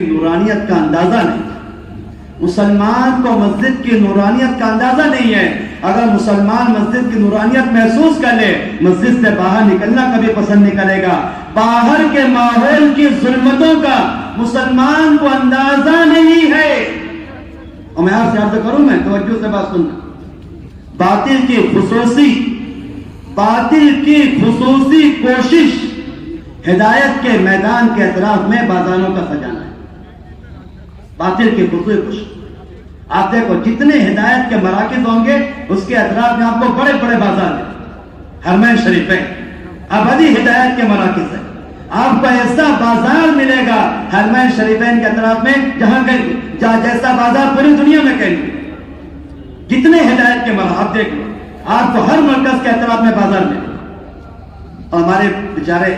نورانیت کا اندازہ نہیں. مسلمان کو مسجد کی نورانیت کا اندازہ نہیں ہے. اگر مسلمان مسجد کی نورانیت محسوس کر لے مسجد سے باہر نکلنا کبھی پسند نہیں کرے گا. باہر کے ماحول کی ظلمتوں کا مسلمان کو اندازہ نہیں ہے. اور میں آپ سے عرض کروں, میں توجہ سے بات سننا, باطل کی خصوصی کوشش ہدایت کے میدان کے اطراف میں بازاروں کا سجانا ہے. باطل کی خصوصی کوشش. آپ دیکھو جتنے ہدایت کے مراکز ہوں گے اس کے اطراف میں آپ کو بڑے بڑے بازار ہیں. حرمین شریفین ابدی ہدایت کے مراکز ہیں. آپ کو ایسا بازار ملے گا حرمین شریفین کے اطراف میں جیسا بازار پوری دنیا میں کہیں گے. جتنے ہدایت کے مراکز آپ دیکھ لو, آپ کو ہر مرکز کے اطراف میں بازار ملے. اور ہمارے بیچارے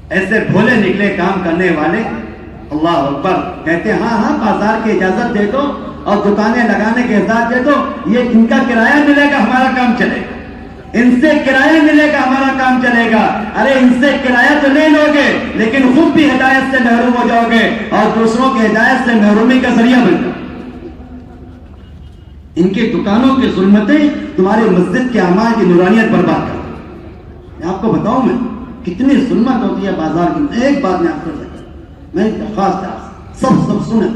ایسے بھولے نکلے کام کرنے والے, اللہ اکبر, کہتے ہیں ہاں بازار کی اجازت دے دو اور دکانیں لگانے کی اجازت دے دو, یہ ان کا کرایہ ملے گا ہمارا کام چلے گا, ان سے کرایہ ملے گا ہمارا کام چلے گا. ارے ان سے کرایہ تو لے لو گے لیکن خود بھی ہدایت سے محروم ہو جاؤ گے اور دوسروں کی ہدایت سے محرومی کا ذریعہ بن جاؤ. ان کی دکانوں کی ظلمتیں تمہاری مسجد کے اعمال کی نورانیت برباد کر. میں آپ کو بتاؤں میں کتنی ظلمت ہوتی ہے بازار کی. ایک بات میں آپ کو میں درخواست سب سنیں,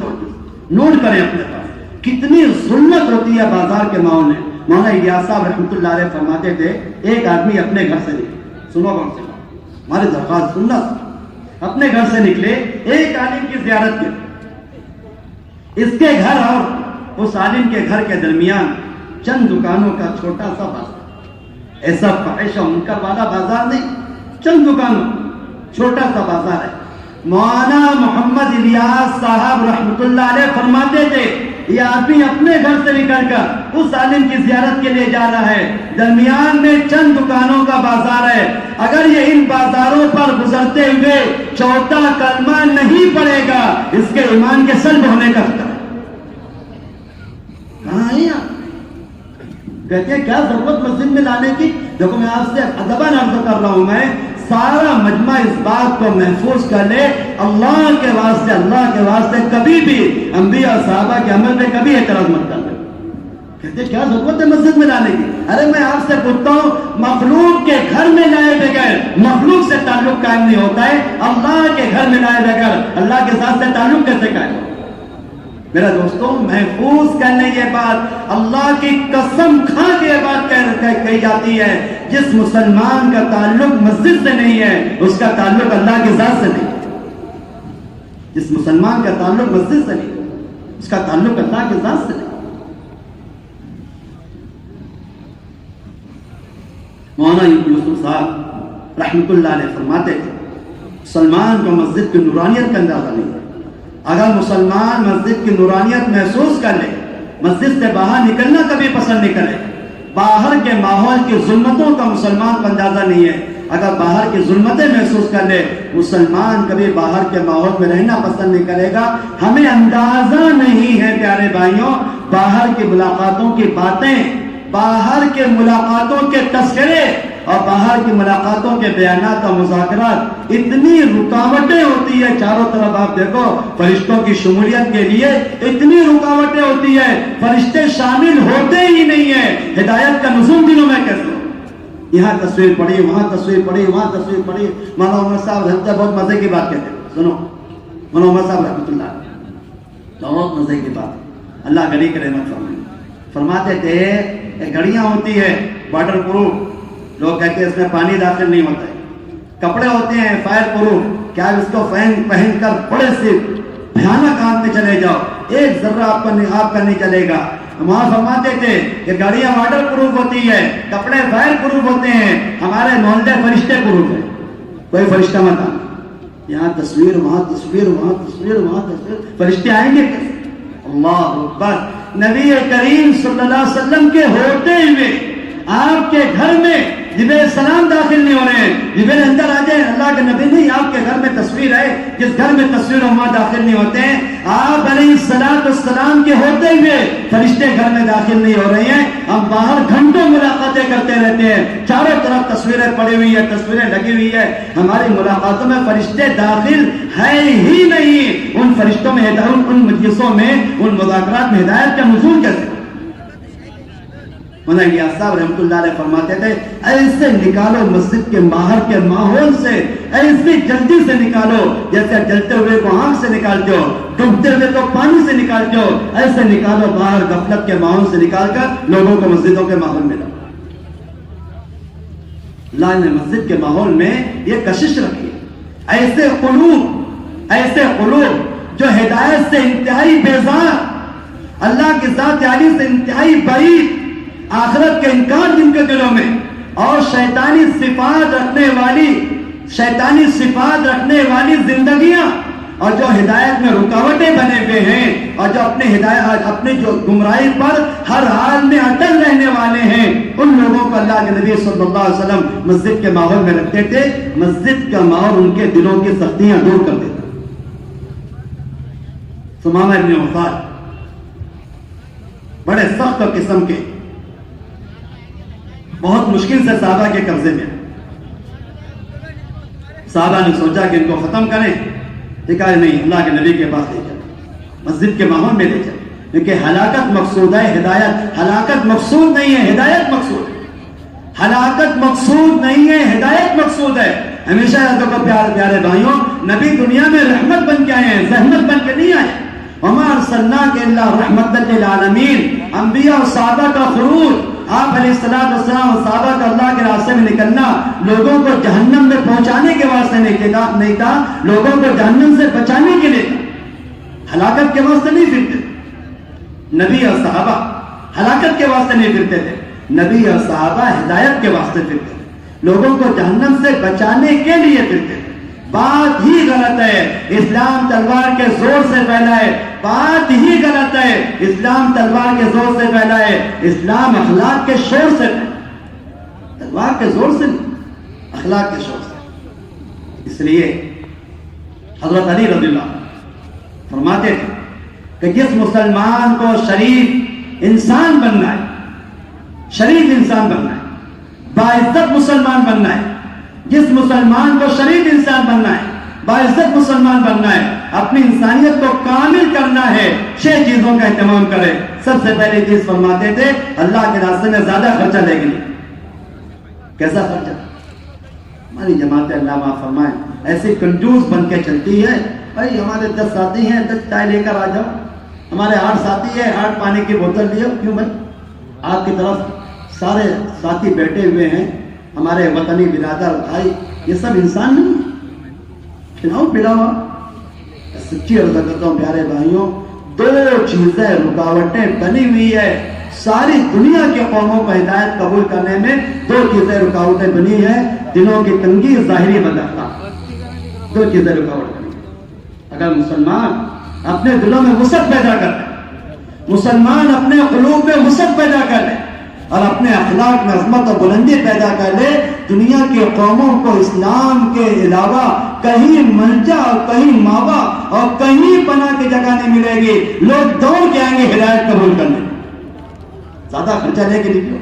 نوٹ کریں اپنے پاس, کتنی ظلمت ہوتی ہے بازار کے ماحول میں. مولانا الیاس صاحب رحمۃ اللہ علیہ فرماتے تھے ایک آدمی اپنے گھر سے نکلے, سنو کون سے ہماری درخواست سننا, اپنے گھر سے نکلے, ایک عالم کی زیارت کی. اس کے گھر اور اس عالم کے گھر کے درمیان چند دکانوں کا چھوٹا سا بازار, ایسا فحش و منکر والا بازار نہیں, چند دکانوں چھوٹا سا بازار ہے. مولانا محمد الیاس صاحب رحمۃ اللہ علیہ فرماتے تھے یہ آدمی اپنے گھر سے نکل کر اس عالم کی زیارت کے لیے جا رہا ہے, درمیان میں چند دکانوں کا بازار ہے. اگر یہ ان بازاروں پر گزرتے ہوئے چوتھا کلمہ نہیں پڑے گا اس کے ایمان کے سلب ہونے کا خطرہ ہے. کہاں ہیں آپ؟ کہتے ہیں کیا ضرورت مسجد میں لانے کی. دیکھو میں آپ سے ادباً عرض کر رہا ہوں, میں سارا مجمع اس بات کو محفوظ کر لے, اللہ کے واسطے کبھی بھی انبیاء اور صحابہ کے عمل میں کبھی اعتراض مت کر لے. کہتے کیا ضرورت ہے مسجد میں لانے کی. ارے میں آپ سے پوچھتا ہوں, مخلوق کے گھر میں لائے بغیر مخلوق سے تعلق قائم نہیں ہوتا ہے, اللہ کے گھر میں لائے بغیر اللہ کے ساتھ سے تعلق کیسے قائم ہوتا ہے؟ میرا دوستوں محفوظ کرنے یہ بات, اللہ کی قسم کھا کے یہ بات کہی جاتی ہے, جس مسلمان کا تعلق مسجد سے نہیں ہے اس کا تعلق اللہ کی ذات سے نہیں. جس مسلمان کا تعلق مسجد سے نہیں اس کا تعلق اللہ کی ذات سے نہیں. مولانا یوسف صاحب رحمۃ اللہ علیہ فرماتے تھے مسلمان کو مسجد کی نورانیت کا اندازہ نہیں ہے. اگر مسلمان مسجد کی نورانیت محسوس کر لے مسجد سے باہر نکلنا کبھی پسند نہیں کرے. باہر کے ماحول کی ظلمتوں کا مسلمان کو اندازہ نہیں ہے. اگر باہر کی ظلمتیں محسوس کر لے مسلمان کبھی باہر کے ماحول میں رہنا پسند نہیں کرے گا. ہمیں اندازہ نہیں ہے پیارے بھائیوں, باہر کی ملاقاتوں کی باتیں, باہر کے ملاقاتوں کے تذکرے اور باہر کی ملاقاتوں کے بیانات اور مذاکرات اتنی رکاوٹیں ہوتی ہے چاروں طرف. آپ دیکھو فرشتوں کی شمولیت کے لیے اتنی رکاوٹیں ہوتی ہے, فرشتے شامل ہوتے ہی نہیں ہیں. ہدایت کا نزول دنوں میں کیسے ہو, یہاں تصویر پڑی, وہاں تصویر پڑی, وہاں تصویر پڑی. مولانا عمر صاحب رحمۃ بہت مزے کی بات کہتے ہیں, سنو مولانا عمر صاحب رحمۃ اللہ بہت مزے کی بات, اللہ گھڑی کے رحمت فرماتے تھے گھڑیاں ہوتی ہے واٹر پروف, لوگ کہتے ہیں اس میں پانی داخل نہیں ہوتا ہے. کپڑے ہوتے ہیں فائر پروف, کیا اس کو پہن کر بڑے سے بھیانک آگ میں چلے جاؤ ایک ذرہ آپ کا نہیں چلے گا. وہاں فرماتے تھے کہ گاڑیاں واٹر پروف ہوتی ہے, کپڑے فائر پروف ہوتے ہیں, ہمارے محلے فرشتے پروف ہیں, کوئی فرشتہ مت آنا. یہاں تصویر, وہاں تصویر, وہاں تصویر, وہاں تصویر, فرشتے آئیں گے کیسے؟ اللہ اکبر. نبی کریم صلی اللہ علیہ وسلم کے ہوتے ہوئے آپ کے گھر میں جبریل السلام داخل نہیں ہو رہے ہیں، جبریل اندر آ جائیں، اللہ کے نبی نہیں، آپ کے گھر میں تصویر ہے، جس گھر میں تصویر وہاں داخل نہیں ہوتے ہیں۔ آپ علیہ السلام کے ہوتے ہوئے فرشتے گھر میں داخل نہیں ہو رہے ہیں، ہم باہر گھنٹوں ملاقاتیں کرتے رہتے ہیں، چاروں طرف تصویریں پڑی ہوئی ہے، تصویریں لگی ہوئی ہے، ہماری ملاقاتوں میں فرشتے داخل ہے ہی نہیں۔ ان فرشتوں میں ہدایت، ان مجلسوں میں، ان مذاکرات میں ہدایت کا نزول کیسے؟ مولانا غیاث صاحب رحمۃ اللہ علیہ فرماتے تھے ایسے نکالو مسجد کے باہر کے ماحول سے، ایسے جلدی سے نکالو جیسے جلتے ہوئے کو آنکھ سے نکالتے ہو، ڈوبتے ہوئے کو پانی سے نکالتے ہو، ایسے نکالو باہر غفلت کے ماحول سے نکال کر لوگوں کو مسجدوں کے ماحول میں لاؤ۔ اللہ نے مسجد کے ماحول میں یہ کشش رکھی ہے، ایسے قلوب جو ہدایت سے انتہائی بیزار، اللہ کی ذات عالی سے انتہائی بعید، آخرت کے انکار جن کے دلوں میں، اور شیطانی صفات رکھنے والی زندگیاں، اور جو ہدایت میں رکاوٹیں بنے ہوئے ہیں، اور جو اپنے جو گمراہی پر ہر حال میں اٹل رہنے والے ہیں، ان لوگوں کو اللہ کے نبی صلی اللہ علیہ وسلم مسجد کے ماحول میں رکھتے تھے۔ مسجد کا ماحول ان کے دلوں کی سختیاں دور کر دیتا۔ ثمامہ ابن عفال بڑے سخت قسم کے، بہت مشکل سے صحابہ کے قبضے میں، صحابہ نے سوچا کہ ان کو ختم کریں، کہا نہیں، اللہ کے نبی کے پاس لے جائیں، مسجد کے ماحول میں لے جائیں، کیونکہ ہلاکت مقصود ہے، ہدایت ہلاکت مقصود نہیں ہے، ہدایت مقصود ہے۔ ہلاکت مقصود نہیں ہے، ہدایت مقصود ہے۔ ہمیشہ یاد رکھو پیارے بھائیوں، نبی دنیا میں رحمت بن کے آئے ہیں، زحمت بن کے نہیں آئے۔ وما ارسلناک الا رحمۃ للعالمین، انبیاء اور صحابہ کا خروج، آپ علیہ السلام اور صحابہ کا اللہ کے راستے میں نکلنا لوگوں کو جہنم میں پہنچانے کے واسطے نہیں تھا، لوگوں کو جہنم سے بچانے کے لیے تھا، ہلاکت کے واسطے نہیں پھرتے تھے۔ نبی اور صحابہ ہلاکت کے واسطے نہیں پھرتے تھے، نبی اور صحابہ ہدایت کے واسطے پھرتے تھے، لوگوں کو جہنم سے بچانے کے لیے پھرتے تھے۔ بات ہی غلط ہے اسلام تلوار کے زور سے پھیلا ہے، بات ہی غلط ہے اسلام تلوار کے زور سے پھیلا ہے، اسلام اخلاق کے شور سے پھیلا، تلوار کے زور سے نہیں، اخلاق کے شور سے۔ اس لیے حضرت علی رضی اللہ فرماتے تھے کہ جس مسلمان کو شریف انسان بننا ہے، شریف انسان بننا ہے، باعزت مسلمان بننا ہے، جس مسلمان کو شریف انسان بننا ہے، باعزت مسلمان بننا ہے، اپنی انسانیت کو کامل کرنا ہے، 6 چیزوں کا اہتمام کرے۔ سب سے پہلی چیز فرماتے تھے اللہ کے راستے میں زیادہ خرچہ لے گی۔ کیسا خرچہ؟ ہماری جماعت اللہ معاف فرمائے ایسی کنجوس بن کے چلتی ہے، بھائی ہمارے 10 ساتھی ہیں، 10 چائے لے کر آ جاؤ، ہمارے 8 ساتھی ہیں، 8 پانی کی بوتل لیو۔ کیوں بھائی؟ آپ کی طرف سارے ساتھی بیٹھے ہوئے ہیں، ہمارے وطنی برادر بھائی، یہ سب انسان نہیں، کھلاؤ پلاؤ۔ سچی عرض کرتا ہوں پیارے بھائیوں، 2 چیزیں رکاوٹیں بنی ہوئی ہے، ساری دنیا کے قوموں کو ہدایت قبول کرنے میں 2 چیزیں رکاوٹیں بنی ہے، دلوں کی تنگی، ظاہری بداخلاق، 2 چیزیں رکاوٹ بنی۔ اگر مسلمان اپنے دلوں میں وسعت پیدا کر لے، مسلمان اپنے قلوب میں وسعت پیدا کر لے اور اپنے اخلاق میں عظمت اور بلندی پیدا کر لے، دنیا کی قوموں کو اسلام کے علاوہ کہیں ملجا اور کہیں ماوا اور کہیں پناہ کی جگہ نہیں ملے گی، لوگ دوڑ کے آئیں گے ہدایت قبول کرنے۔ زیادہ خرچہ لے کے نکلو۔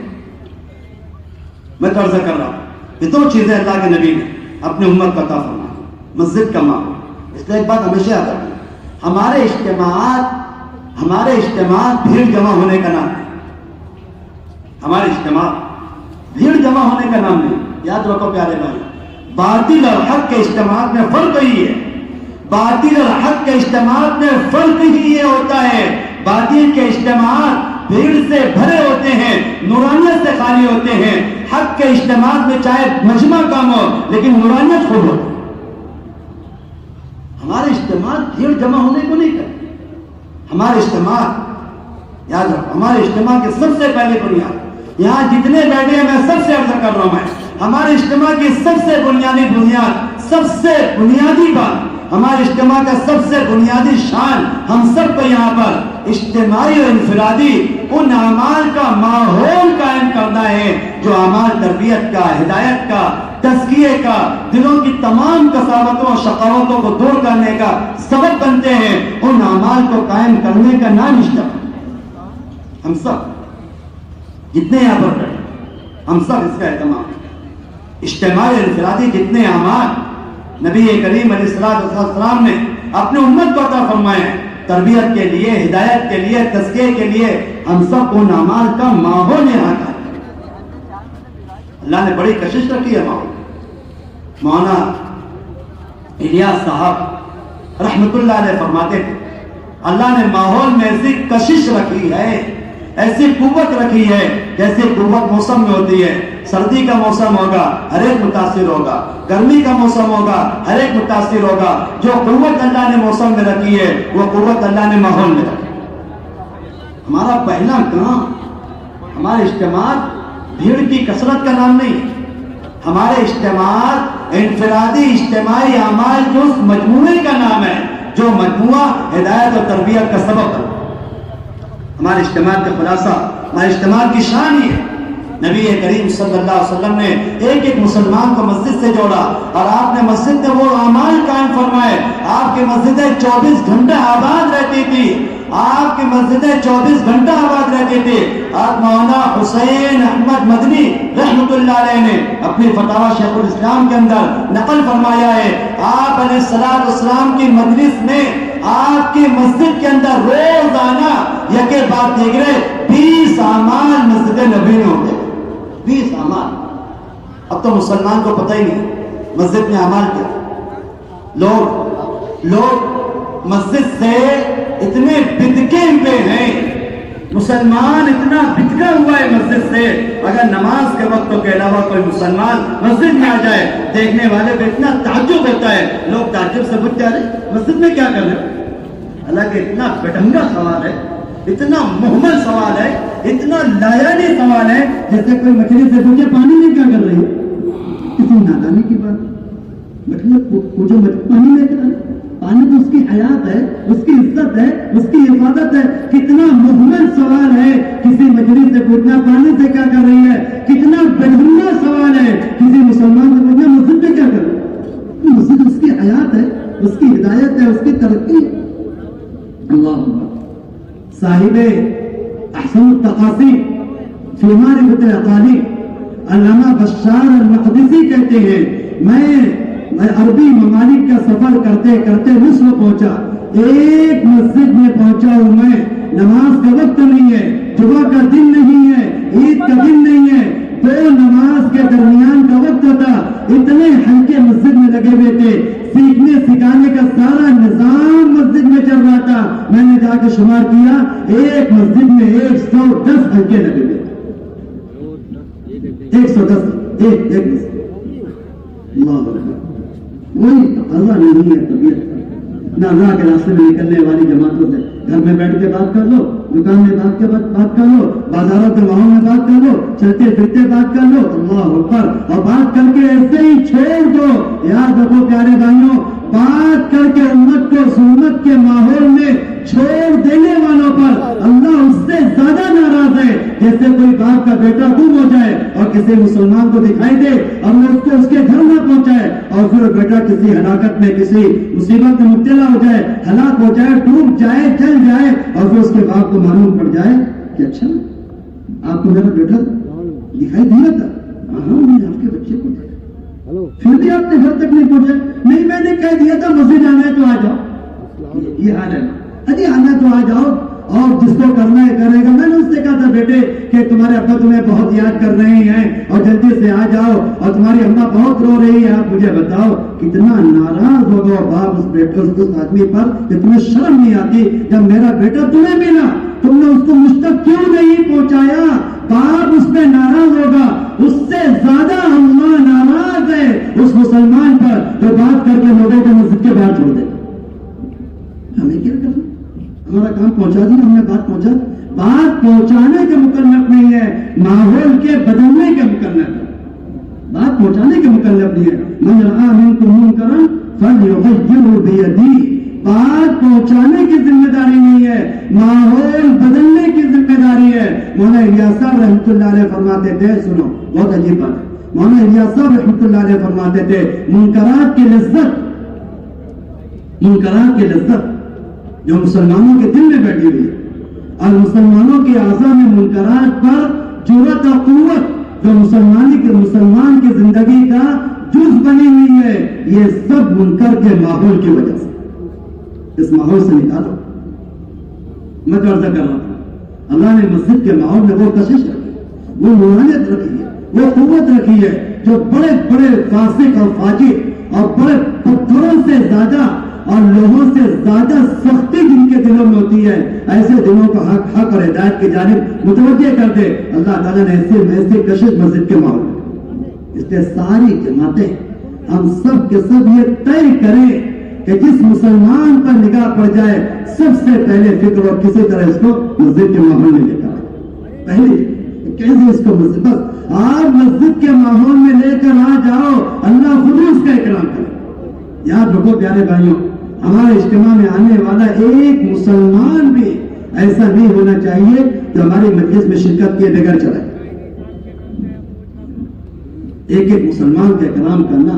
میں تو عرض کر رہا ہوں یہ 2 چیزیں اللہ کے نبی نے اپنی امت کو عطا فرمائی، مسجد کا ماحول۔ اس لیے ایک بات ہمیشہ یاد رکھیں، ہمارے اجتماعات بھیڑ جمع ہونے کا نام ہے، ہمارے اجتماع بھیڑ جمع ہونے کا نام نہیں۔ یاد رکھو پیارے بھائی، باطل اور حق کے اجتماعات میں فرق ہی ہے، باطل اور حق کے اجتماعات میں فرق ہی یہ ہوتا ہے، باطل کے اجتماعات بھیڑ سے بھرے ہوتے ہیں، نورانیت سے خالی ہوتے ہیں، حق کے اجتماعات میں چاہے مجمع کم ہو لیکن نورانیت خوب ہوتی ہے۔ ہمارے اجتماعات بھیڑ جمع ہونے کو نہیں کرتے، ہمارے اجتماعات یاد رکھو، ہمارے اجتماع کی سب سے پہلی بنیاد، یہاں جتنے بیٹھے ہیں میں سب سے عرض کر رہا ہوں، ہمارے اجتماع کی سب سے بنیادی بنیاد، سب سے بنیادی بات، ہمارے اجتماع کا سب سے بنیادی شان، ہم سب کو یہاں پر اجتماعی اور انفرادی ان اعمال کا ماحول قائم کرنا ہے جو اعمال تربیت کا، ہدایت کا، تزکیے کا، دلوں کی تمام کساوتوں اور شقاوتوں کو دور کرنے کا سبب بنتے ہیں۔ ان اعمال کو قائم کرنے کا نام اجتماع۔ ہم سب جتنے یہاں پر بیٹھے ہم سب اس کا اہتمام، اجتماع انفرادی جتنے اعمال نبی کریم علیہ السلام نے اپنے امت کو عطا فرمائے ہیں تربیت کے لیے، ہدایت کے لیے، تزکیے کے لیے، ہم سب ان اعمال کا ماحول یہاں کا اللہ نے بڑی کشش رکھی ہے۔ مولانا الیاس صاحب رحمت اللہ علیہ فرماتے تھے اللہ نے ماحول میں ایسی کشش رکھی ہے، ایسی قوت رکھی ہے جیسے قوت موسم میں ہوتی ہے۔ سردی کا موسم ہوگا ہر ایک متاثر ہوگا، گرمی کا موسم ہوگا ہر ایک متاثر ہوگا۔ جو قوت اللہ نے موسم میں رکھی ہے وہ قوت اللہ نے ماحول میں رکھی۔ ہمارا پہلا کام، ہمارے اجتماع بھیڑ کی کثرت کا نام نہیں، ہمارے اجتماع انفرادی اجتماعی اعمال جو اس مجموعے کا نام ہے، جو مجموعہ ہدایت اور تربیت کا سبب ہے۔ ہمارے اجتماع کا خلاصہ، ہمارے اجتماع کی شان یہ ہے نبی کریم صلی اللہ علیہ وسلم نے ایک ایک مسلمان کو مسجد سے جوڑا اور آپ نے مسجد میں وہ اعمال قائم فرمائے۔ آپ کی مسجدیں 24 گھنٹے آباد رہتی تھی، آپ کی مسجدیں 24 گھنٹہ آباد رہتی تھی۔ آپ مولانا حسین احمد مدنی رحمت اللہ علیہ نے اپنی فتاوی شیخ الاسلام کے اندر نقل فرمایا ہے، آپ علیہ السلام کی مجلس میں آپ کی مسجد کے اندر روزانہ یکے بعد دیگرے 20 اعمال مسجد نبی میں ہوتے ہیں۔ 20 اعمال۔ اب تو مسلمان کو پتہ ہی نہیں مسجد میں اعمال کیا۔ لوگ مسجد سے اتنے بدکے ہوئے ہیں، مسلمان اتنا بدکا ہوا ہے مسجد سے، اگر نماز کے وقتوں کے علاوہ کوئی مسلمان مسجد میں آ جائے دیکھنے والے کو اتنا تعجب ہوتا ہے، لوگ تعجب سے پوچھتے ہیں مسجد میں کیا کر رہے ہو؟ حالانکہ اتنا بٹنگا سوال ہے، اتنا محمل سوال ہے، اتنا لایانی سوال ہے، جیسے کوئی مچھلی سے پوچھے پانی میں کیا کر رہی ہے؟ کسی نادانی کی بات، مچھلی پوچھو پانی میں کیا ہے؟ پانی تو اس کی حیات ہے، اس کی عزت ہے، اس کی حفاظت ہے۔ کتنا محمل سوال ہے کسی مچھلی سے پوچھنا پانی سے کیا کر رہی ہے، کتنا بڑھنگا سوال ہے کسی مسلمان سے پوچھنا مسجد میں کیا کر رہی ہے۔ مسجد اس کی حیات ہے، اس کی ہدایت ہے، اس کی ترقی ہے۔ اللہ صاحب احسن التقاصی فی معرفت الاقالی علامہ بشار المقدسی کہتے ہیں، میں عربی ممالک کا سفر کرتے کرتے مصر پہنچا، ایک مسجد میں پہنچا ہوں میں، نماز کا وقت نہیں ہے، جمعہ کا دن نہیں ہے، عید کا دن نہیں ہے، دو نماز کے درمیان کا وقت تھا، اتنے ہلکے مسجد میں لگے ہوئے تھے، سیکھنے سکھانے کا سارا نظام مسجد میں چل رہا تھا۔ میں نے جا کے شمار کیا، ایک مسجد میں 110 ہلکے لگے ہوئے تھے، 110 ایک مسجد۔ اللہ اکبر، کوئی تقاضا نہیں ہے طبیعت کا، نہ اللہ کے راستے میں نکلنے والی جماعتوں سے۔ گھر میں بیٹھ کے بات کر لو، دکان میں بات کر لو، بازاروں کے ماحول میں بات کر لو، چلتے پھرتے بات کر لو، اللہ اکبر، اور بات کر کے ایسے ہی چھوڑ دو۔ یاد رکھو پیارے بھائیوں، بات کر کے امت کو سنت کے ماحول میں چھوڑ دینے والوں پر اللہ اس سے زیادہ ناراض ہے جیسے کوئی باپ کا بیٹا گم ہو جائے اور کسی مسلمان کو دکھائی دے اور وہ اس کو اس کے گھر نہ پہنچائے اور پھر وہ بیٹا کسی ہلاکت میں کسی مصیبت میں مبتلا ہو جائے، ہلاک ہو جائے، ڈوب جائے، جل جائے اور پھر اس کے باپ کو معلوم پڑ جائے کہ اچھا آپ کو میرا بیٹا دکھائی دیا تھا، ہاں میں نے آپ کے بچے کو دیکھا، پھر بھی آپ نے گھر تک نہیں پہنچے، نہیں میں نے کہہ دیا تھا مسجد آنا ہے تو آ جاؤ۔ یہ حال ہے، ارے آنا تو آ جاؤ، اور جس کو کرنا ہے کرے گا۔ میں نے اس سے کہا تھا بیٹے کہ تمہارے ابا تمہیں بہت یاد کر رہے ہیں اور جلدی سے آ جاؤ، اور تمہاری اماں بہت رو رہی ہے، آپ مجھے بتاؤ کتنا ناراض ہوگا باپ اس بیٹے اس آدمی پر کہ تمہیں شرم نہیں آتی جب میرا بیٹا تمہیں ملا تم نے اس کو مجھ تک کیوں نہیں پہنچایا؟ باپ اس پہ ناراض ہوگا، اس سے زیادہ اماں ناراض ہے اس مسلمان پر جو بات کر کے لوگوں کو مسجد کے باہر چھوڑ دے۔ ہمیں کیا کرنا؟ ہمارا کام پہنچا دیا، ہم نے بات پہنچا، بات پہنچانے کے مکلف نہیں ہے، ماحول کے بدلنے کے مکلف ہے، بات پہنچانے کے مکلف نہیں ہے۔ من رأى منكم منكرا فليغيره بيده، بات پہنچانے کی ذمہ داری نہیں ہے، ماحول بدلنے کی ذمہ داری ہے۔ ہے. مولانا الیاس صاحب رحمۃ اللہ علیہ فرماتے تھے, سنو بہت عجیب بات ہے, مولانا الیاس صاحب رحمۃ اللہ علیہ فرماتے تھے منکرات کی لذت جو مسلمانوں کے دل میں بیٹھی ہوئی ہے اور مسلمانوں کے اعضاء میں منکرات پر جرأت اور قوت جو مسلمان کی زندگی کا جز بنی ہوئی ہے, یہ سب منکر کے ماحول کی وجہ سے. اس ماحول سے نکالو. میں عرض کر رہا ہوں, اللہ نے مسجد کے ماحول میں وہ کشش رکھی, وہ نورانیت رکھی ہے, وہ قوت رکھی ہے جو بڑے بڑے فاسق اور فاجر اور بڑے پتھروں سے زیادہ اور لوہوں سے زیادہ سختی جن کے دلوں میں ہوتی ہے, ایسے دلوں کو حق اور ہدایت کی جانب متوجہ کر دے. اللہ تعالیٰ نے ایسے کشش مسجد کے ماحول میں. اس لیے ساری جماعتیں ہم سب کے سب یہ طے کریں کہ جس مسلمان پر نگاہ پڑ جائے سب سے پہلے فکر اور کسی طرح اس کو مسجد کے ماحول میں لے کر آئے. پہلے کیسے اس کو مسجد, بس آپ مسجد کے ماحول میں لے کر آ جاؤ, اللہ خود اس کا اکرام کرے. یاد رکھو پیارے بھائیوں, ہمارے اجتماع میں آنے والا ایک مسلمان بھی ایسا نہیں ہونا چاہیے جو ہماری مجلس میں شرکت کیے بغیر چلائے. ایک ایک مسلمان کا اکرام کرنا,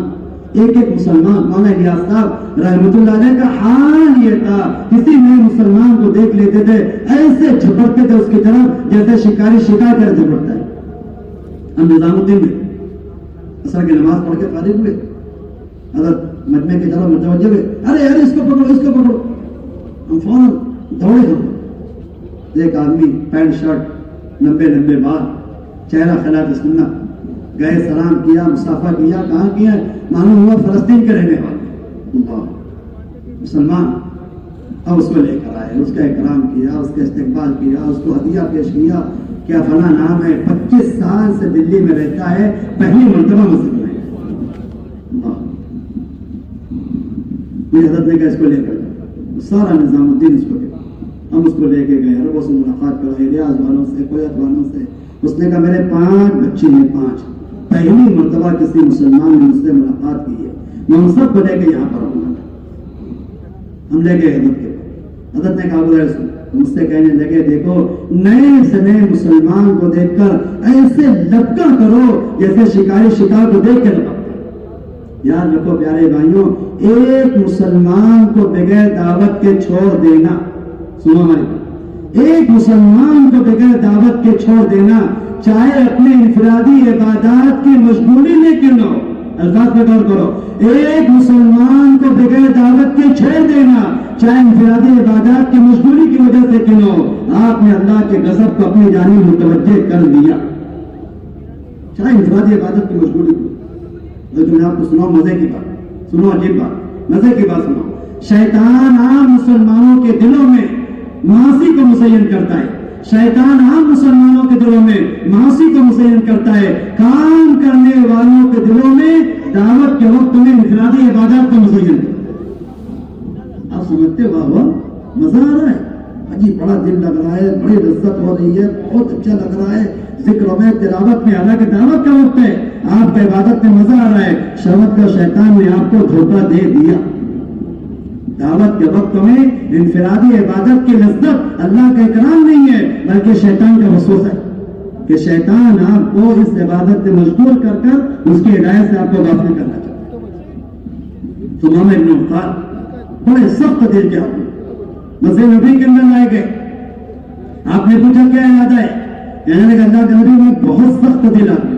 ایک ایک مسلمان. مولانا الیاس صاحب رحمۃ اللہ علیہ کا حال یہ تھا, کسی نئے مسلمان کو دیکھ لیتے تھے ایسے جھپٹتے تھے اس کی طرف جیسے شکاری شکار کر جھپٹتا ہے. ہم نظام الدین میں عصر کی نماز پڑھ کے فارغ ہوئے, حضرت مجمع کی طرف متوجہ ہوئے, ارے ارے اس کو پکڑو, اس کو پکڑو. ہم فوراً دوڑے ہم. ایک آدمی پینٹ شرٹ 90 بال, چہرہ خلاف سنت, گئے سلام کیا, مصافحہ کیا. کہاں کیا؟ معلوم ہوا فلسطین کے رہنے والے. اللہ مسلمان. اب اس کو لے کر آئے, اس کا اکرام کیا, اس کا استقبال کیا, اس کو ہدیہ پیش کیا. کیا فلاں نام ہے, 25 سال سے دلی میں رہتا ہے, پہلی مرتبہ مسجد میں. میری حضرت نے کہا اس کو لے کر جاؤ. سارا نظام الدین اس کو لے, ہم اس کو لے کے گئے, عربوں سے ملاقات کرائے, ریاض والوں سے, کویت والوں سے. اس نے کہا میرے 5 بچے ہیں, 5. پہلی مرتبہ کسی مسلمان نے مجھ سے ملاقات کی ہے, میں ان سب کو لے کے یہاں پر آؤں گا. ہم لے گئے حضرت کے. حضرت نے کہا مجھ سے کہنے لگے دیکھو نئے سے نئے مسلمان کو دیکھ کر ایسے لپکا کرو جیسے شکاری شکار کو دیکھ کے لپکتا. یاد رکھو پیارے بھائیوں, ایک مسلمان کو بغیر دعوت کے چھوڑ دینا, سنو ہماری بات, ایک مسلمان کو بغیر دعوت کے چھوڑ دینا, چاہے اپنے انفرادی عبادات کی مشغولی میں کیوں نہ ہو. الفاظ پہ غور کرو, ایک مسلمان کو بغیر دعوت کے چھوڑ دینا, چاہے انفرادی عبادات کی مشغولی کی وجہ سے کیوں نہ ہو. آپ نے اللہ کے غضب کو اپنی جانب متوجہ کر لیا, چاہے انفرادی عبادت کی مشغولی کی. لیکن میں آپ کو سناؤ مزے کی بات, سنو عجیب بات, مزے کی بات سنو. شیطان عام مسلمانوں کے دلوں میں معاصی کو مسین کرتا ہے. شیطان عام مسلمانوں کے دلوں میں معاصی کو مسین کرتا ہے. کام کرنے والوں کے دلوں میں دعوت کے وقت میں انفرادی عبادات کو مسین کرتا ہے. آپ سمجھتے ہو مزہ آ رہا ہے, عجیب بڑا دل لگ رہا ہے, بڑی لذت ہو رہی ہے, بہت اچھا لگ رہا ہے. ذکر میں تلاوت میں, حالانکہ دعوت کا وقت ہے, آپ کا عبادت میں مزہ آ رہا ہے. شہوت کا شیطان نے آپ کو دھوکہ دے دیا. دعوت کے وقت میں انفرادی عبادت کی لذت اللہ کا اکرام نہیں ہے بلکہ شیطان کا وسوسہ ہے کہ شیطان آپ کو اس عبادت سے مجبور کر کر اس کی ہدایت سے آپ کو غافل کرنا چاہتا ہے. تو امام ابن عفان بڑے سخت دل کے آدمی مسجد نبی کے اندر لائے گئے. آپ نے پوچھا کیا ارادہ ہے؟ کہنے لگا اللہ کے نبی میں بہت سخت دل آدمی,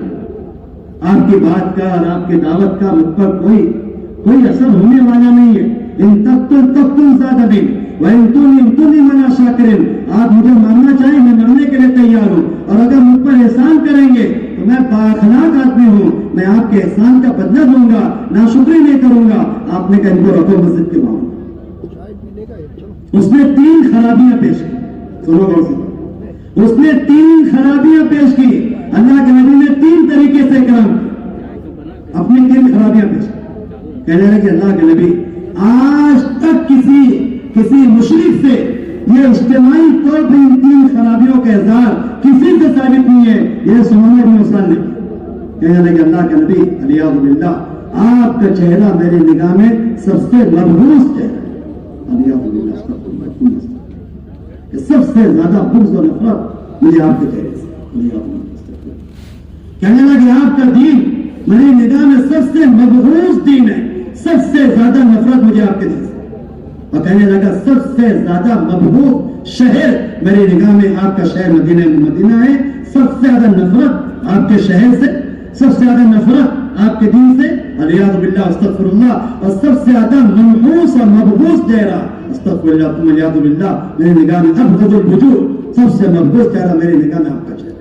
آپ کی بات کا اور آپ کی دعوت کا مجھ پر کوئی اثر ہونے والا نہیں ہے. ان تک تم زیادہ دن وَإِن مَنَا شَاكِرٍ, آپ مجھے ماننا چاہیں میں مرنے کے لیے تیار ہوں, اور اگر مجھ پر احسان کریں گے تو میں بااخلاق آدمی ہوں, میں آپ کے احسان کا بدلہ دوں گا, ناشکری نہیں کروں گا. آپ نے کہا ان کو رکھو مسجد کے باہر. اس نے 3 خرابیاں پیش کی. سنو غور سے, اس نے 3 خرابیاں پیش کی. اللہ کے نبی نے 3 طریقے سے کرم اپنی 3 خرابیاں پیش کی. کہنے لگے اللہ کے نبی آج تک کسی مشرک سے یہ اجتماعی طور پر ان 3 خرابیوں کا اظہار کسی سے ثابت نہیں ہے. یہ سننے بھی مسلم نے کہنے لگے اللہ کے نبی علیہ باللہ آپ کا چہرہ میری نگاہ میں سب سے مبغوض چہرہ ہے. علیہ باللہ سب سے زیادہ بغض و نفرت مجھے آپ کے چہرے سے کہنے لگے آپ کا دین میری نگاہ میں سب سے مبغوض دین ہے، سب سے زیادہ نفرت مجھے آپ کے دین سے، اور کہنے لگا سب سے زیادہ مبغوض شہر میری نگاہ میں آپ کا شہر مدینہ ہے، سب سے زیادہ نفرت آپ کے شہر سے، سب سے زیادہ نفرت آپ کے دین سے، الیاذ باللہ استغفر اللہ، اور سب سے زیادہ منحوس اور مبغوض چہرہ استغفر اللہ ثم الیاذ باللہ میری نگاہ میں ابغض الوجوہ، سب سے مبغوض چہرہ میری نگاہ میں آپ کا چہرہ۔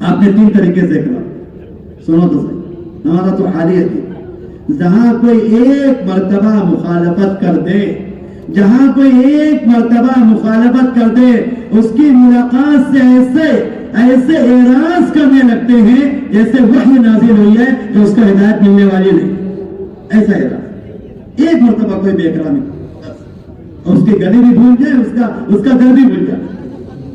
آپ نے 3 طریقے سے کہا، سنو تو صحیح، ہمارا تو حال یہ تھی، جہاں کوئی ایک مرتبہ مخالفت کر دے، جہاں کوئی ایک مرتبہ مخالفت کر دے، اس کی ملاقات سے ایسے اعراض کرنے لگتے ہیں جیسے وحی نازل ہوئی ہے جو اس کا ہدایت ملنے والی نہیں، ایسا اعراض، ایک مرتبہ کوئی بے احترامی اور اس کی گلی بھی بھول جائے، اس کا در بھی بھول جائے،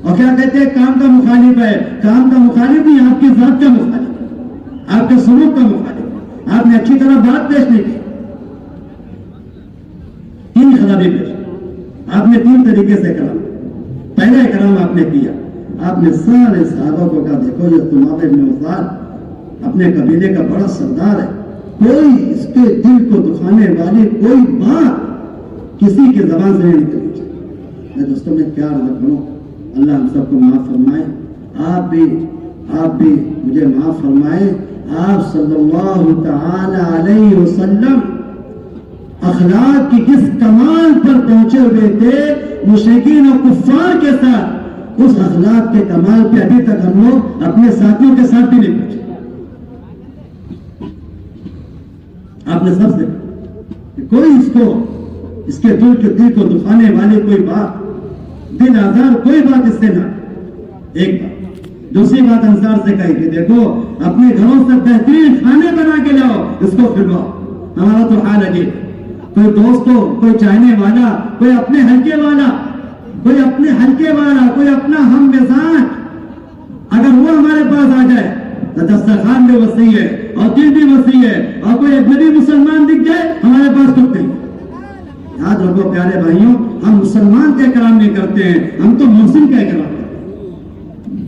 اور کیا کہتے ہیں کام کا مخالف ہے، کام کا مخالف نہیں، آپ کی ذات کا مخالف، آپ کے سلوک کا مخالف، آپ نے اچھی طرح بات پیش نہیں کی، 3 خرابی پیش، آپ نے 3 طریقے سے کرام، پہلا اکرام آپ نے کیا، آپ نے سارے صحابہ کو کہا دیکھو یہ تمہارے ابن وفاد اپنے قبیلے کا بڑا سردار ہے، کوئی اس کے دل کو دکھانے والی کوئی بات کسی کے زبان سے نہیں نکلنی چاہیے۔ میں دوستوں میں کیا عرض کروں، اللہ ہم سب کو معاف فرمائے، آپ بھی مجھے معاف فرمائے۔ آپ صلی اللہ تعالی علیہ وسلم اخلاق کی کس کمال پر پہنچے ہوئے تھے مشرکین و کفار کے ساتھ، اس اخلاق کے کمال پہ ابھی تک ہم لوگ اپنے ساتھیوں کے ساتھ بھی نہیں پہنچے۔ آپ نے سب سے کہ کوئی اس کے دل کو دکھانے والے کوئی بات، دل آزار کوئی بات اس سے نہ، ایک بات۔ دوسری بات انصار سے کہی کہ دیکھو اپنے گھروں سے بہترین کھانے بنا کے لاؤ، اس کو کھلواؤ۔ ہمارا تو حال عجیب، کوئی دوست ہو، کوئی چاہنے والا، کوئی اپنے حلقے والا، کوئی اپنا ہم مزاج، اگر وہ ہمارے پاس آ جائے تو دسترخوان بھی وسیع ہے اور دل بھی وسیع ہے، اور کوئی اجنبی مسلمان دکھ جائے ہمارے پاس کچھ نہیں۔ یاد رکھو پیارے بھائیوں، ہم مسلمان کا اکرام نہیں کرتے ہیں، ہم تو محسن کا اکرام کرتے ہیں۔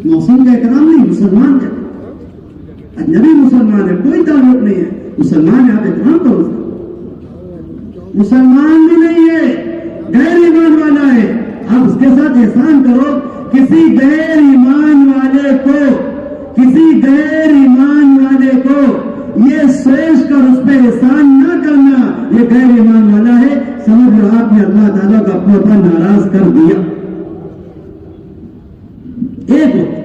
محسن کا اکرام نہیں، مسلمان کا اکرام۔ اجنبی مسلمان ہے، کوئی تعلق نہیں ہے، مسلمان ہے آپ اکرام کرو اس کا۔ مسلمان بھی نہیں ہے، غیر ایمان والا ہے، آپ اس کے ساتھ احسان کرو۔ کسی غیر ایمان والے کو یہ سوچ کر اس پہ احسان نہ کرنا یہ غیر ایمان والا ہے، سمجھ لو آپ نے اللہ تعالیٰ کو اپنے اوپر ناراض کر دیا۔ ایک وقت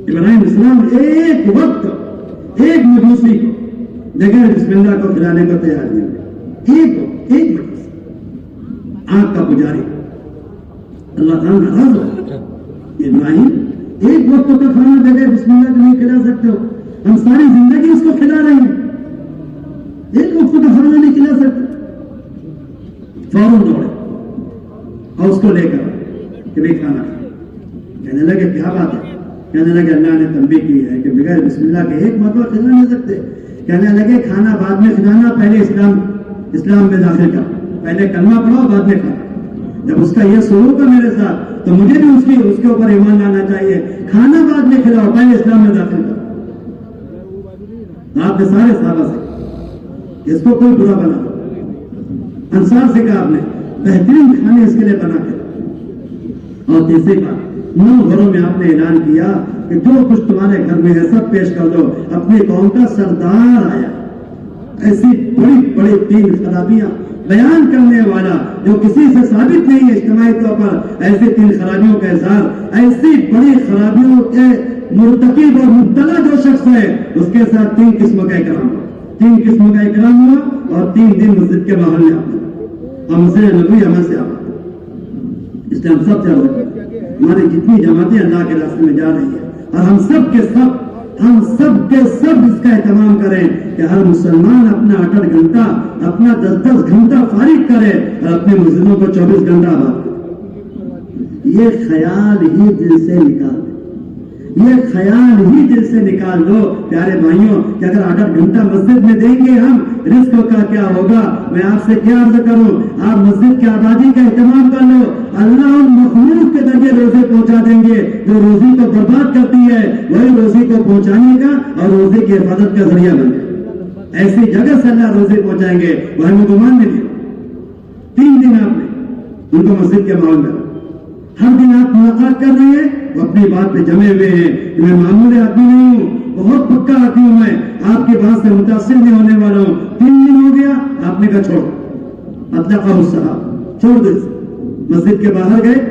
ابراہیم اسلام ایک وقت ایک مجوسی کو بغیر بسم اللہ کو کھلانے کو تیار نہیں ہوئے، ایک مجوسی، آنکھ کا پجاری، اللہ تعالیٰ ناراض ہو۔ ابراہیم ایک وقت کا کھانا بغیر بسم اللہ کو نہیں کھلا سکتے ہو، ہم ساری زندگی اس کو کھلا رہے ہیں، ایک وقت کا کھانا نہیں کھلا سکتے۔ فوراً دوڑے اور اس کو لے کر کہ بھائی کھانا کہنے لگے کیا بات ہے؟ کہنے لگے اللہ نے تنبیہ کی ہے کہ بغیر بسم اللہ کے ایک مرتبہ کھلا نہیں سکتے۔ کہنے لگے کھانا بعد میں کھلانا، پہلے اسلام میں داخل کر، پہلے کلمہ پڑھو بعد میں کھانا۔ جب اس کا یہ سلوک ہے میرے ساتھ تو مجھے بھی اس کے اوپر ایمان لانا چاہیے، کھانا بعد میں کھلاؤ پہلے اسلام میں داخل کرو۔ آپ نے سارے صحابہ سے اس کو کوئی برا بنا، انصار سے کہا آپ نے بہترین کھانے اس کے لیے بنا کے۔ اور تیسری بات، 9 گھروں میں آپ نے اعلان کیا کہ جو کچھ تمہارے گھر میں ہے سب پیش کر دو، اپنی قوم کا سردار آیا۔ ایسی بڑی 3 خرابیاں بیان کرنے والا جو کسی سے ثابت نہیں ہے اجتماعی طور پر، ایسی 3 خرابیوں کا اظہار، ایسی بڑی خرابیوں کے مرتکب اور مبتلا جو شخص ہے اس کے ساتھ 3 قسم کا اکرام، 3 قسم کا اکرام ہوا، اور 3 دن مسجد کے باہر میں آپ اور مسجد نبوی عمل سے آپ، اس لیے ہم سب سے عرض کرتے ہیں ہماری جتنی جماعتیں اللہ کے راستے میں جا رہی ہیں، اور ہم سب کے سب اس کا اہتمام کریں کہ ہر مسلمان اپنا 8 گھنٹہ، اپنا 10 گھنٹہ فارغ کرے اور اپنے مسجدوں کو 24 گھنٹہ آباد کرے۔ یہ خیال ہی دل سے نکال دیں، یہ خیال ہی دل سے نکال دو پیارے بھائیوں کہ اگر 8 گھنٹہ مسجد میں دیں گے ہم، رزق کا کیا ہوگا؟ میں آپ سے کیا عرض کروں، آپ مسجد کی آبادی کا اہتمام کر لو، اللہ ان مخلوق کے ذریعے روزے پہنچا دیں گے جو روزی کو برباد کرتی ہے، وہی روزی کو پہنچانے کا اور روزی کی حفاظت کا ذریعہ بن جائے۔ ایسی جگہ سے اللہ روزے پہنچائیں گے، وہ ہمیں گمان نہیں دیا۔ 3 دن آپ نے ان کو مسجد کے ماحول میں، ہر دن آپ ملاقات کر رہے ہیں، وہ اپنی بات پہ جمے ہوئے ہیں کہ میں معمولی آدمی نہیں ہوں، بہت پکا آدمی ہوں، میں آپ کی بات سے متاثر نہیں ہونے والا ہوں۔ 3 دن ہو گیا، آپ نے کہا چھوڑ، اطلقہ الصلاۃ، چھوڑ دو۔ مسجد کے باہر گئے،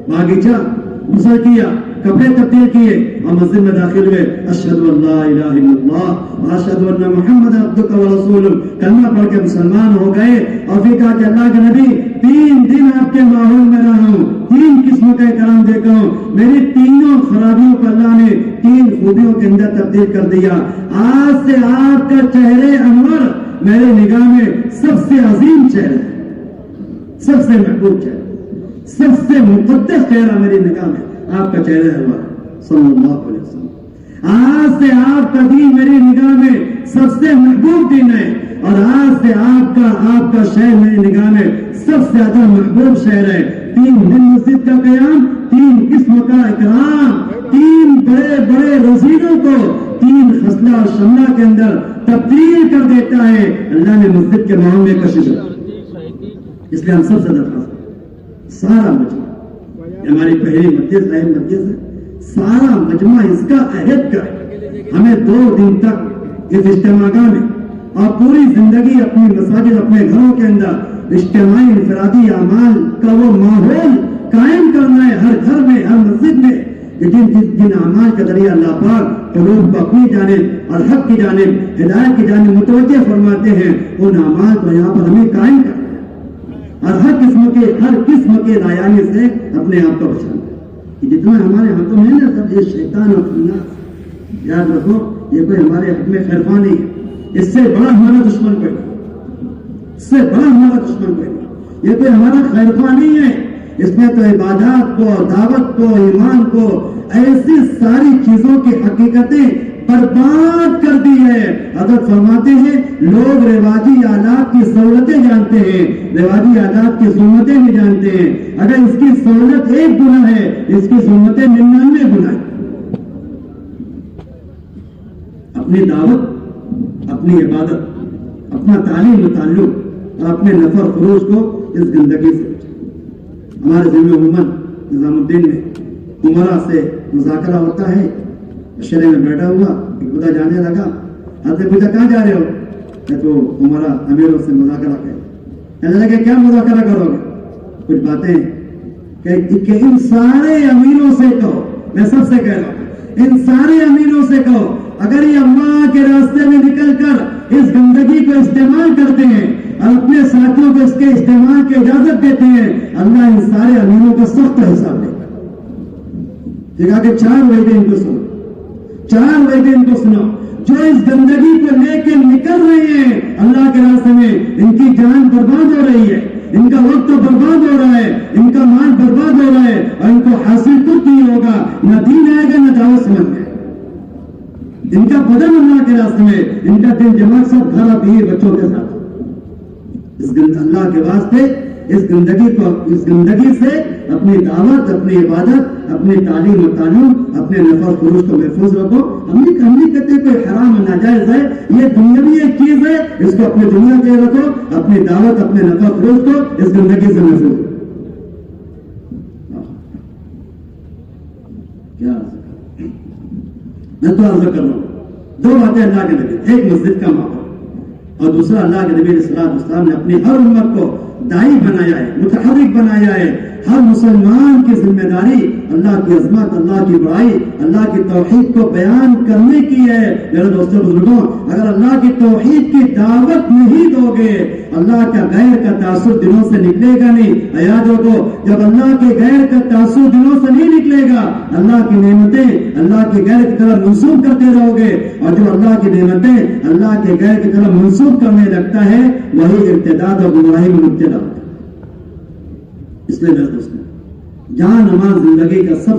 باغیچہ غسل کیا، کپڑے تبدیل کیے اور مسجد میں داخل ہوئے، اشہد ان لا الہ الا اللہ واشہد ان محمد عبدک ورسولک، کلمہ پڑھ کے مسلمان ہو گئے۔ اور پھر کہا کہ اللہ کے نبی 3 دن آپ کے ماحول میں رہا ہوں، 3 قسم کا کرام دیکھا ہوں، میری تینوں خرابیوں کو اللہ نے 3 خوبیوں کے اندر تبدیل کر دیا۔ آج سے آپ کا چہرے انور میرے نگاہ میں سب سے عظیم چہرہ ہے، سب سے محبوب چہرہ، سب سے مقدس چہرہ میری نگاہ میں آپ کا چہرہ انور صلی اللہ علیہ وسلم۔ آج سے آپ کا دین میری نگاہ میں سب سے محبوب دین ہے، اور آج سے آپ کا شہر میری نگاہ میں سب سے زیادہ محبوب شہر ہے۔ 3 دن مسجد کا قیام، 3 قسم کا اکرام، 3 بڑے بڑے رسیدوں کو 3 خصلہ اور شملہ کے اندر تبدیل کر دیتا ہے۔ اللہ نے مسجد کے ماحول میں کشش رکھی، اس لیے ہم سب سے درخواست، سارا مجمع ہماری پہلی مسجد ہے، سارا مجمع اس کا عہد کرے، ہمیں 2 دن تک اس اجتماع گاہ میں اور پوری زندگی اپنی مساجد، اپنے گھروں کے اندر اجتماعی انفرادی اعمال کا وہ ماحول قائم کرنا ہے، ہر گھر میں، ہر مسجد میں، جن اعمال کے ذریعے اللہ پاک قلوب کو اپنی جانب اور حق کی جانب، ہدایت کی جانب متوجہ فرماتے ہیں، ان اعمال کو یہاں پر ہمیں قائم کرنا ہے اور ہر قسم کے نایانی سے اپنے آپ کو بچانا ہے۔ کہ جتنا ہمارے ہاتھوں میں نا سب یہ شیطان اور خناس، یاد رکھو یہ کوئی ہمارے حق میں خیرخواہ نہیں ہے، اس سے بڑا ہمارا دشمن کوئی نہیں، اس سے بڑا ہمارا دشمن کوئی نہیں، یہ کوئی ہمارا خیرخواہ نہیں ہے۔ اس نے تو عبادات کو، دعوت کو، ایمان کو، ایسی ساری چیزوں کی حقیقتیں برباد کر دی ہے۔ حضرت فرماتے ہیں لوگ رواجی آلات کی سہولتیں جانتے ہیں، رواجی آلات کی سنتیں نہیں جانتے ہیں۔ اگر اس کی سہولت 1 گنا ہے، اس کی سنتیں 99 گنا ہے۔ اپنی دعوت، اپنی عبادت، اپنا تعلیم و تعلق اور اپنے نفع خروج کو اس گندگی سے ہمارے ذمہ عموماً نظام الدین میں عمرہ سے مذاکرہ ہوتا ہے، شرے میں بیٹھا ہوا ایک خدا جانے لگا، آپ نے پوچھا کہاں جا رہے ہو؟ کہ تو عمرہ امیروں سے مذاکرہ کہنے لگے کیا مذاکرہ کرو گے؟ کچھ باتیں کہ ان سارے امیروں سے کہو، میں سب سے کہہ رہا ہوں ان سارے امیروں سے کہو اگر یہ اللہ کے راستے میں نکل کر اس گندگی کو استعمال کرتے ہیں اور اپنے ساتھیوں کو اس کے استعمال کی اجازت دیتے ہیں، اللہ ان سارے امیروں کا سخت حساب لے گا۔ دیکھا کہ 4 وعدے ان کو سنو، 4 وعدے ان کو سنو، جو اس گندگی کو لے کے نکل رہے ہیں اللہ کے راستے میں، ان کی جان برباد ہو رہی ہے، ان کا وقت برباد ہو رہا ہے، ان کا مال برباد ہو رہا ہے، اور ان کو حاصل کچھ نہیں ہوگا، نہ دین آئے گا نہ دعوت سمجھ میں، ان کا بدن اللہ کے راستے میں، ان کا دل جماعت سب گھر اپنی بچوں کے ساتھ۔ اللہ کے واسطے اس گندگی سے اپنی دعوت، اپنی عبادت، اپنی تعلیم و تعلم، اپنے نفع خروج کو محفوظ رکھو۔ ہم نہیں کہتے کوئی حرام و ناجائز ہے، یہ دنیاوی ایک چیز ہے، اس کو اپنی دنیا کے رکھو، اپنی دعوت، اپنے نفع خروج کو اس گندگی سے محفوظ رکھو۔ کیا میں تو عرض کر رہا ہوں 2 باتیں اللہ کے نبی، ایک مسجد کا ماحول اور دوسرا اللہ کے نبی علیہ السلام نے اپنی ہر امت کو داعی بنایا ہے، متحرک بنایا ہے۔ ہر مسلمان کی ذمہ داری اللہ کی عظمت، اللہ کی بڑائی، اللہ کی توحید کو بیان کرنے کی ہے۔ میرے دوستوں بزرگوں، اگر اللہ کی توحید کی دعوت نہیں دو گے، اللہ کا غیر کا تاثر دلوں سے نکلے گا نہیں۔ یاد رکھو، جب اللہ کے غیر کا تاثر دلوں سے نہیں نکلے گا، اللہ کی نعمتیں اللہ کے غیر کی طرف منسوب کرتے رہو گے، اور جو اللہ کی نعمتیں اللہ کے غیر کی طرف منسوب کرنے لگتا ہے وہی ارتداد اور گمراہی میں مبتلا ہوتا ہے۔ اس لیے میرے دوستوں، جان مال زندگی کا سب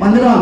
15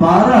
12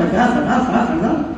50,000 60,000,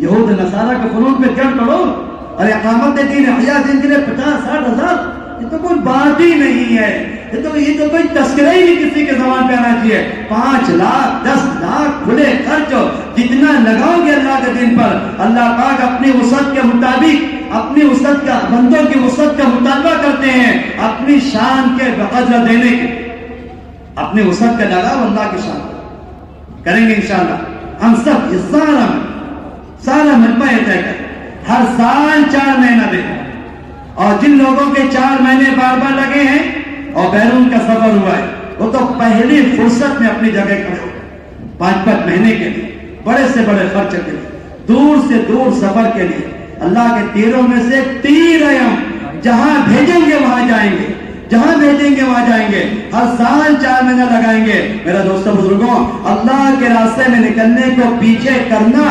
یہود نصارہ کے فنون پہ 1.5 کروڑ اور اقامت دین احیاء دین کے لیے 50-60 ہزار، یہ تو کوئی بات ہی نہیں ہے، یہ تو کوئی تذکرہ ہی نہیں کسی کے زبان پہ آنا چاہیے۔ 5 لاکھ 10 لاکھ کھلے خرچ جتنا لگاؤ گے اللہ کے دین پر، اللہ پاک اپنی وسعت کے مطابق، اپنی وسعت کا، بندوں کی وسعت کا مطالبہ کرتے ہیں اپنی شان کے بقدر دینے کے، اپنی وسعت کا لگاؤ اللہ کی شان کریں گے انشاءاللہ۔ ہم سب یہ سارا مجمع یہ طے کریں ہر سال 4 مہینہ دیں، اور جن لوگوں کے 4 مہینے بار بار لگے ہیں اور بیرون کا سفر ہوا ہے وہ تو پہلی فرصت میں اپنی جگہ کھڑے ہو، 5 مہینے کے لیے، بڑے سے بڑے خرچ کے لیے، دور سے دور سفر کے لیے، اللہ کے تیروں میں سے تیر ہے ہم، جہاں بھیجیں گے وہاں جائیں گے، جہاں بھیجیں گے وہاں جائیں گے، ہر سال 4 مہینہ لگائیں گے۔ میرا دوستو بزرگوں، اللہ کے راستے میں نکلنے کو پیچھے کرنا،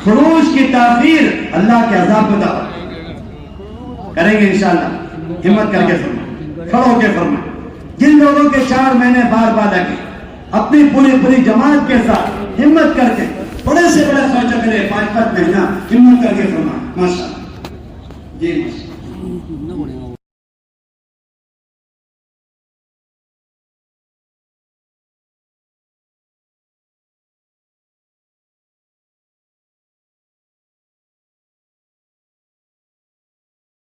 خروج کی تاخیر اللہ کے عذاب کو دعوت کریں گے انشاءاللہ۔ ہمت کر کے فرمائیں، کھڑو کے فرمائیں، جن لوگوں کے 4 مہینے بار بار لگے اپنی پوری جماعت کے ساتھ ہمت کر کے بڑے سے بڑے خرچ کرے، 5 مہینہ ہمت کر کے فرمائیں۔ ماشاءاللہ جی ماشاءاللہ۔